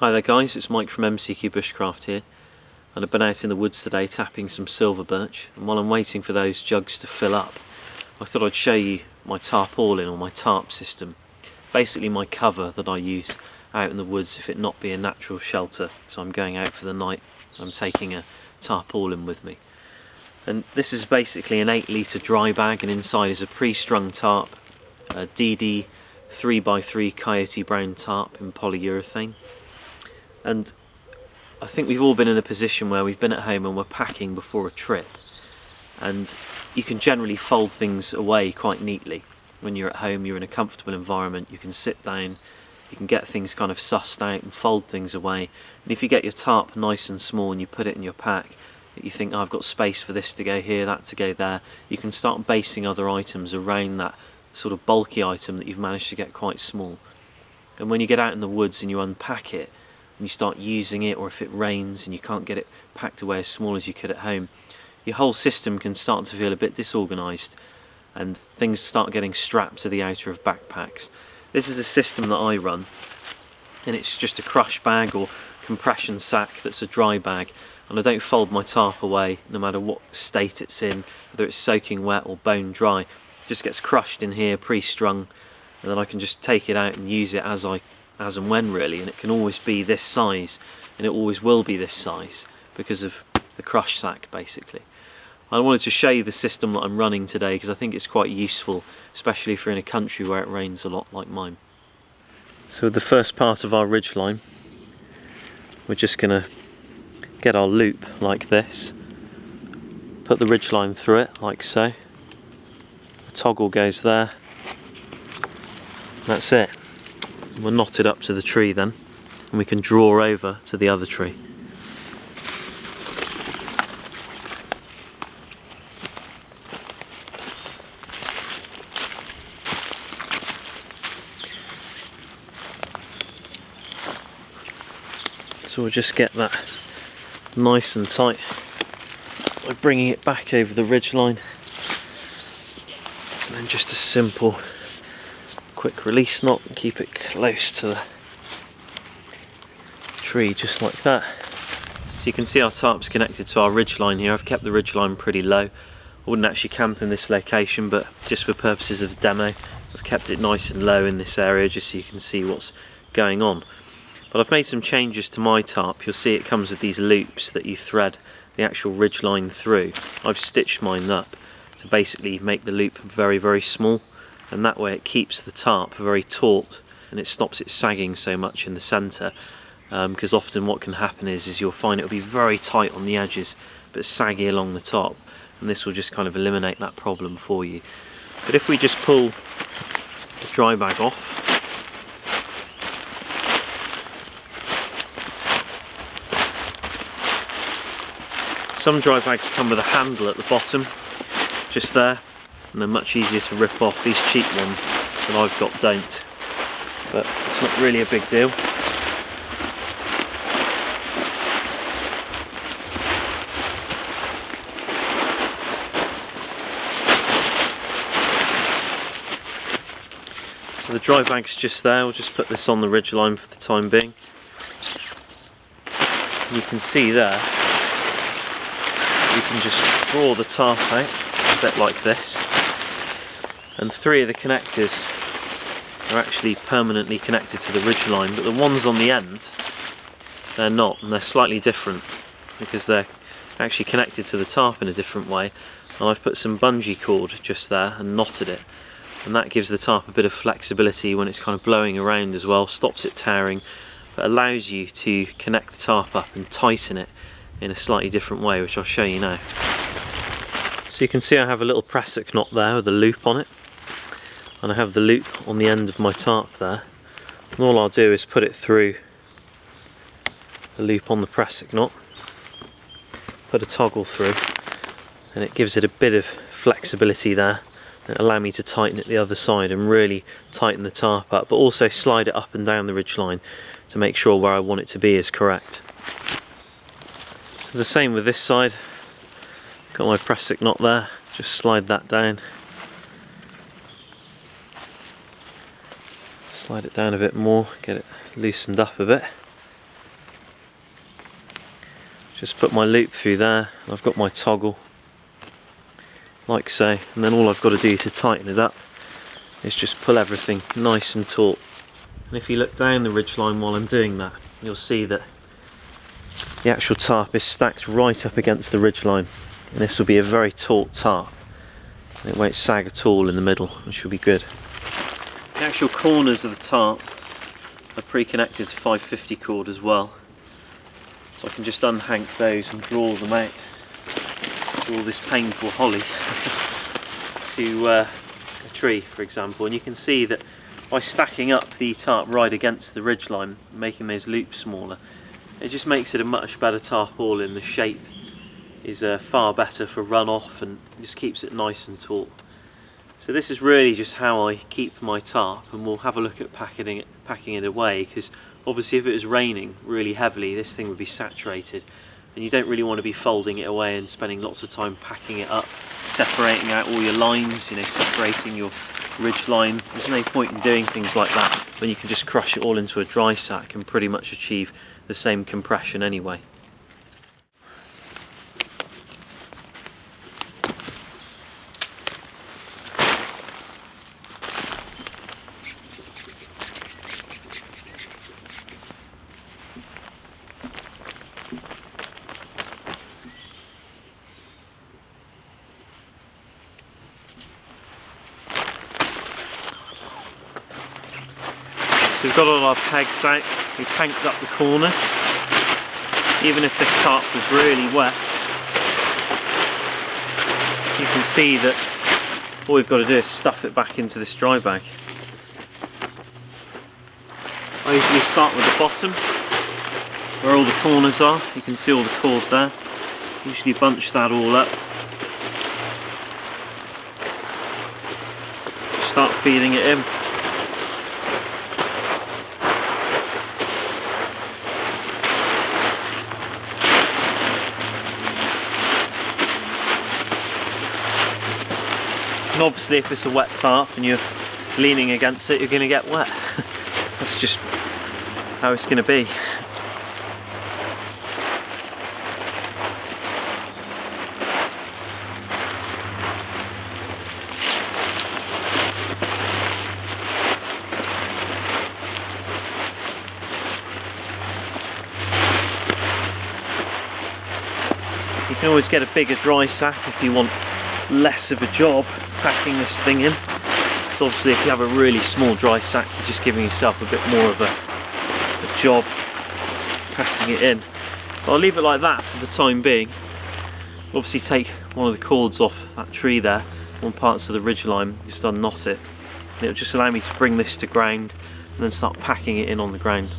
Hi there guys, it's Mike from MCQ Bushcraft here, and I've been out in the woods today tapping some silver birch, and while I'm waiting for those jugs to fill up, I thought I'd show you my tarpaulin or my tarp system. Basically my cover that I use out in the woods if it not be a natural shelter, so I'm going out for the night, I'm taking a tarpaulin with me. And this is basically an 8 litre dry bag, and inside is a pre-strung tarp, a DD 3x3 coyote brown tarp in polyurethane. And I think we've all been in a position where we've been at home and we're packing before a trip, and you can generally fold things away quite neatly. When you're at home, you're in a comfortable environment, you can sit down, you can get things kind of sussed out and fold things away. And if you get your tarp nice and small and you put it in your pack, you think, oh, I've got space for this to go here, that to go there, you can start basing other items around that sort of bulky item that you've managed to get quite small. And when you get out in the woods and you unpack it, and you start using it, or if it rains and you can't get it packed away as small as you could at home, your whole system can start to feel a bit disorganised and things start getting strapped to the outer of backpacks. This is a system that I run, and it's just a crush bag or compression sack that's a dry bag, and I don't fold my tarp away no matter what state it's in, whether it's soaking wet or bone dry. It just gets crushed in here, pre-strung, and then I can just take it out and use it as and when really, and it can always be this size, and it always will be this size because of the crush sack basically. I wanted to show you the system that I'm running today because I think it's quite useful, especially if you're in a country where it rains a lot like mine. So with the first part of our ridgeline, we're just going to get our loop like this, put the ridgeline through it like so, the toggle goes there, that's it. We'll knot it up to the tree then, and we can draw over to the other tree. So we'll just get that nice and tight by bringing it back over the ridgeline, and then just a simple quick release knot and keep it close to the tree just like that. So you can see our tarp's connected to our ridgeline here. I've kept the ridgeline pretty low. I wouldn't actually camp in this location, but just for purposes of demo I've kept it nice and low in this area just so you can see what's going on. But I've made some changes to my tarp. You'll see it comes with these loops that you thread the actual ridgeline through. I've stitched mine up to basically make the loop very, very small, and that way it keeps the tarp very taut and it stops it sagging so much in the centre, because often what can happen is you'll find it'll be very tight on the edges but saggy along the top, and this will just kind of eliminate that problem for you. But if we just pull the dry bag off, some dry bags come with a handle at the bottom just there, and they're much easier to rip off. These cheap ones that I've got don't, but it's not really a big deal. So the dry bag's just there. We'll just put this on the ridgeline for the time being. You can see there, you can just draw the tarp out a bit like this, and 3 of the connectors are actually permanently connected to the ridgeline, but the ones on the end, they're not, and they're slightly different because they're actually connected to the tarp in a different way. And I've put some bungee cord just there and knotted it, and that gives the tarp a bit of flexibility when it's kind of blowing around as well, stops it tearing, but allows you to connect the tarp up and tighten it in a slightly different way, which I'll show you now. So you can see I have a little pressok knot there with a loop on it, and I have the loop on the end of my tarp there, and all I'll do is put it through the loop on the pressok knot, put a toggle through, and it gives it a bit of flexibility there, and it'll allow me to tighten it the other side and really tighten the tarp up, but also slide it up and down the ridgeline to make sure where I want it to be is correct. So the same with this side. Got my pressok knot there, just slide that down, slide it down a bit more, get it loosened up a bit, Just put my loop through there. I've got my toggle, like so, and then all I've got to do to tighten it up is just pull everything nice and taut. And if you look down the ridgeline while I'm doing that, you'll see that the actual tarp is stacked right up against the ridgeline, and this will be a very taut tarp. It won't sag at all in the middle, which will be good. The actual corners of the tarp are pre-connected to 550 cord as well, so I can just unhank those and draw them out through all this painful holly to a tree, for example. And you can see that by stacking up the tarp right against the ridgeline, making those loops smaller, it just makes it a much better tarpaulin. The shape is far better for runoff and just keeps it nice and taut. So this is really just how I keep my tarp, and we'll have a look at packing it away, because obviously if it was raining really heavily this thing would be saturated, and you don't really want to be folding it away and spending lots of time packing it up, separating out all your lines, you know, separating your ridge line. There's no point in doing things like that when you can just crush it all into a dry sack and pretty much achieve the same compression anyway. So we've got all our pegs out, we've panked up the corners. Even if this tarp was really wet, you can see that all we've got to do is stuff it back into this dry bag. I usually start with the bottom, where all the corners are. You can see all the cord there. Usually bunch that all up. Start feeding it in. And obviously if it's a wet tarp and you're leaning against it, you're going to get wet. That's just how it's going to be. You can always get a bigger dry sack if you want less of a job packing this thing in. So obviously if you have a really small dry sack, you're just giving yourself a bit more of a job packing it in. But I'll leave it like that for the time being. Obviously take one of the cords off that tree there, on parts of the ridgeline, just unknot it. And it'll just allow me to bring this to ground and then start packing it in on the ground.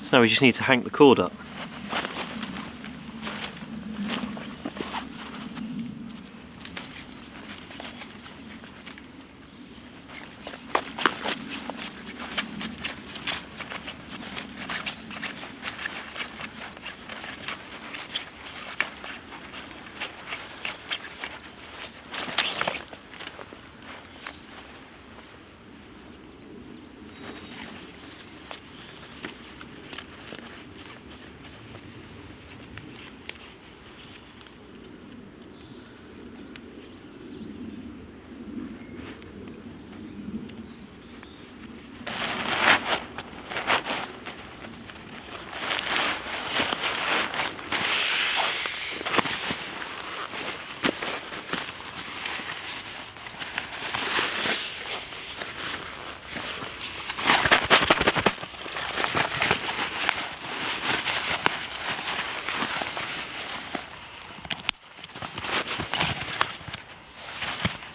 So now we just need to hank the cord up.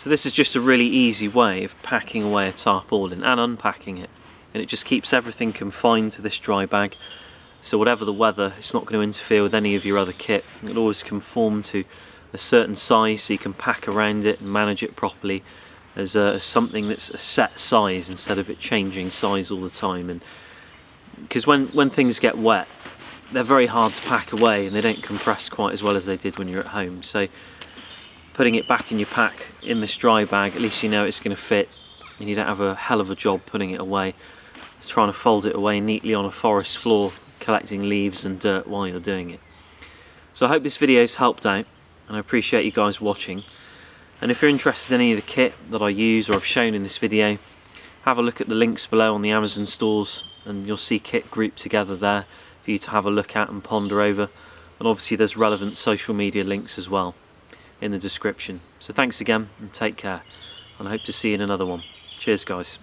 So this is just a really easy way of packing away a tarpaulin and unpacking it, and it just keeps everything confined to this dry bag. So whatever the weather, it's not going to interfere with any of your other kit. It'll always conform to a certain size, so you can pack around it and manage it properly as something that's a set size instead of it changing size all the time. And because when things get wet, they're very hard to pack away and they don't compress quite as well as they did when you're at home. So putting it back in your pack in this dry bag, at least you know it's going to fit and you don't have a hell of a job putting it away. It's trying to fold it away neatly on a forest floor, collecting leaves and dirt while you're doing it. So I hope this video's helped out, and I appreciate you guys watching. And if you're interested in any of the kit that I use or I've shown in this video, have a look at the links below on the Amazon stores, and you'll see kit grouped together there for you to have a look at and ponder over. And obviously there's relevant social media links as well in the description. So thanks again and take care, and I hope to see you in another one. Cheers guys.